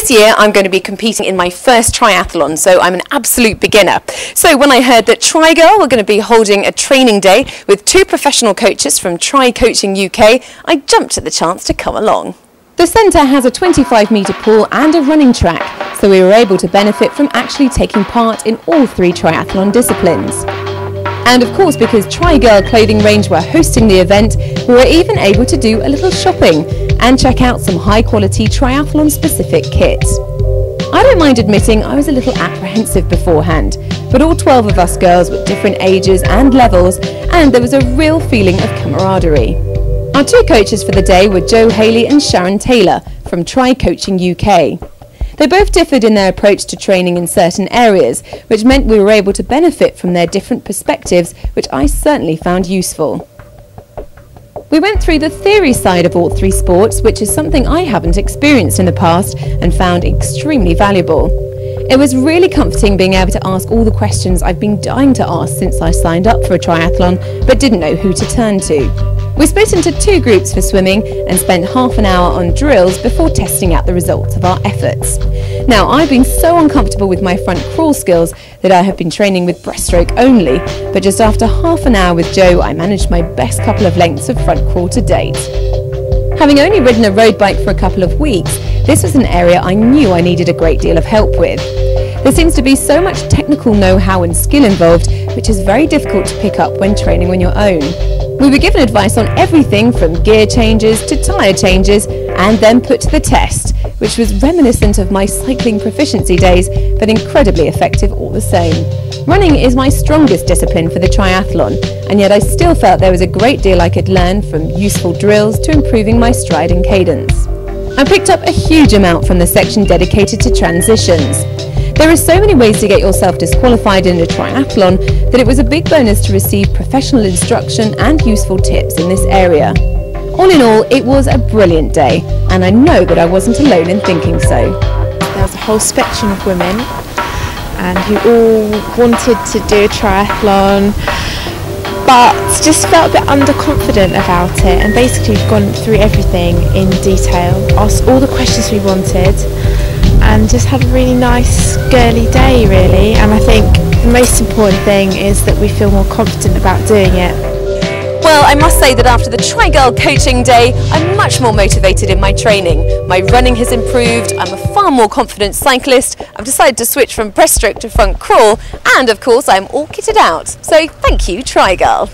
This year I'm going to be competing in my first triathlon, so I'm an absolute beginner. So when I heard that Trigirl were going to be holding a training day with 2 professional coaches from TriSport Coaching UK, I jumped at the chance to come along. The centre has a 25-metre pool and a running track, so we were able to benefit from actually taking part in all 3 triathlon disciplines. And of course, because Trigirl Clothing range were hosting the event, we were even able to do a little shopping and check out some high-quality triathlon-specific kit. I don't mind admitting I was a little apprehensive beforehand, but all 12 of us girls were different ages and levels, and there was a real feeling of camaraderie. Our 2 coaches for the day were Jo Haley and Sharon Taylor from TriSport Coaching UK. They both differed in their approach to training in certain areas, which meant we were able to benefit from their different perspectives, which I certainly found useful. We went through the theory side of all 3 sports, which is something I haven't experienced in the past and found extremely valuable. It was really comforting being able to ask all the questions I've been dying to ask since I signed up for a triathlon, but didn't know who to turn to. We split into 2 groups for swimming and spent half an hour on drills before testing out the results of our efforts. Now, I've been so uncomfortable with my front crawl skills that I have been training with breaststroke only, but just after half an hour with Jo, I managed my best couple of lengths of front crawl to date. Having only ridden a road bike for a couple of weeks, this was an area I knew I needed a great deal of help with. There seems to be so much technical know-how and skill involved, which is very difficult to pick up when training on your own. We were given advice on everything from gear changes to tyre changes and then put to the test, which was reminiscent of my cycling proficiency days, but incredibly effective all the same. Running is my strongest discipline for the triathlon, and yet I still felt there was a great deal I could learn, from useful drills to improving my stride and cadence. I picked up a huge amount from the section dedicated to transitions. There are so many ways to get yourself disqualified in a triathlon that it was a big bonus to receive professional instruction and useful tips in this area. All in all, it was a brilliant day, and I know that I wasn't alone in thinking so. There was a whole spectrum of women and who all wanted to do a triathlon, but just felt a bit underconfident about it, and basically we've gone through everything in detail, asked all the questions we wanted, and just had a really nice girly day really. And I think the most important thing is that we feel more confident about doing it. Well, I must say that after the Trigirl coaching day, I'm much more motivated in my training. My running has improved, I'm a far more confident cyclist, I've decided to switch from breaststroke to front crawl, and of course I'm all kitted out. So thank you, Trigirl.